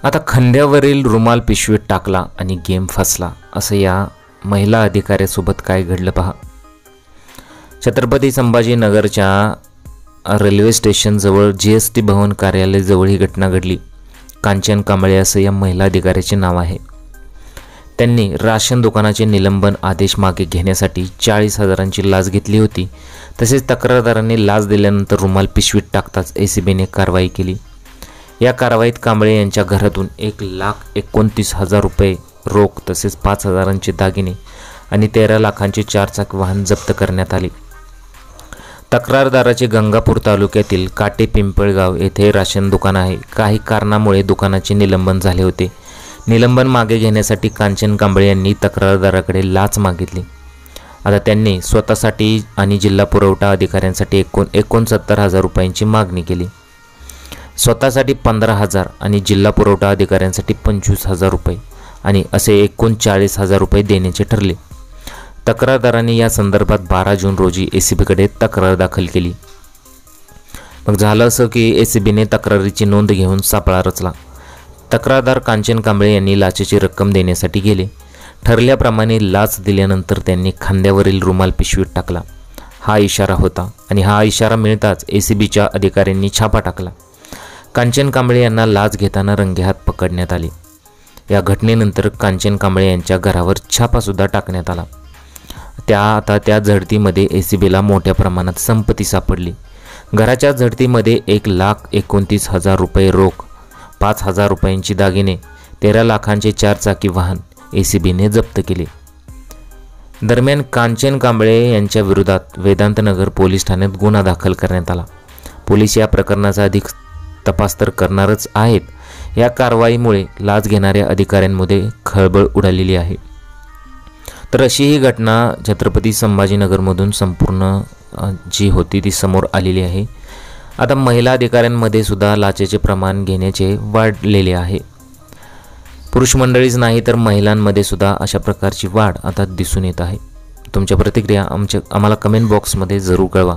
आता खांद्यावरील रुमाल पिशवीत टाकला आणि गेम फसला, असं या महिला अधिकाऱ्यासोबत काय घडलं पहा. छत्रपती संभाजीनगरच्या रेल्वे स्टेशनजवळ GST भवन कार्यालयाजवळ ही घटना घडली. कांचन कांबळे असं या महिला अधिकाऱ्याचे नाव आहे. त्यांनी राशन दुकानाचे निलंबन आदेश मागे घेण्यासाठी 40,000ची लाच घेतली होती. तसेच तक्रारदारांनी लाच दिल्यानंतर रुमाल पिशवीत टाकताच ACBने कारवाई केली. या कारवाईत कांबळे यांच्या घरातून 1,29,000 रुपये रोख तसेच 5,000चे दागिने आणि 13 लाखांचे 4 चाकी वाहन जप्त करण्यात आले. तक्रारदाराचे गंगापूर तालुक्यातील काटे पिंपळगाव येथे राशन दुकान आहे. काही कारणामुळे दुकानाचे निलंबन झाले होते. निलंबन मागे घेण्यासाठी कांचन कांबळे यांनी तक्रारदाराकडे लाच मागितली. आता त्यांनी स्वतःसाठी आणि जिल्हा पुरवठा अधिकाऱ्यांसाठी एकूण 69,000 रुपयांची मागणी केली. स्वतःसाठी 15,000 आणि जिल्हा पुरवठा अधिकाऱ्यांसाठी 25,000 रुपये आणि असे एकूण 40,000 रुपये देण्याचे ठरले. तक्रारदारांनी या संदर्भात 12 जून रोजी ACBकडे तक्रार दाखल केली. मग झालं असं की ACBने तक्रारीची नोंद घेऊन सापळा रचला. तक्रारदार कांचन कांबळे यांनी लाचेची रक्कम देण्यासाठी गेले. ठरल्याप्रमाणे लाच दिल्यानंतर त्यांनी खांद्यावरील रुमाल पिशवीत टाकला. हा इशारा होता आणि हा इशारा मिळताच ACBच्या अधिकाऱ्यांनी छापा टाकला. कांचन कांबळे यांना लाच घेताना रंगेहात पकडण्यात आले. या घटनेनंतर कांचन कांबळे यांच्या घरावर छापासुद्धा टाकण्यात आला. त्या झडतीमध्ये ACBला मोठ्या प्रमाणात संपत्ती सापडली. घराच्या झडतीमध्ये 1,29,000 रुपये रोख, 5,000 रुपयांची दागिने, 13 लाखांचे 4 चाकी वाहन ACBने जप्त केले. दरम्यान कांचन कांबळे यांच्या विरोधात वेदांतनगर पोलीस ठाण्यात गुन्हा दाखल करण्यात आला. पोलीस या प्रकरणाचा अधिक तपास तर करणारच आहेत. या कारवाईमुळे लाच घेणाऱ्या अधिकाऱ्यांमध्ये खळबळ उडालेली आहे. तर अशी ही घटना छत्रपती संभाजीनगरमधून संपूर्ण जी होती ती समोर आलेली आहे. आता महिला अधिकाऱ्यांमध्ये सुद्धा लाचेचे प्रमाण घेण्याचे वाढलेले आहे. पुरुष मंडळीच नाही तर महिलांमध्ये सुद्धा अशा प्रकारची वाढ आता दिसून येत आहे. तुमच्या प्रतिक्रिया आम्हाला कमेंट बॉक्समध्ये जरूर कळवा.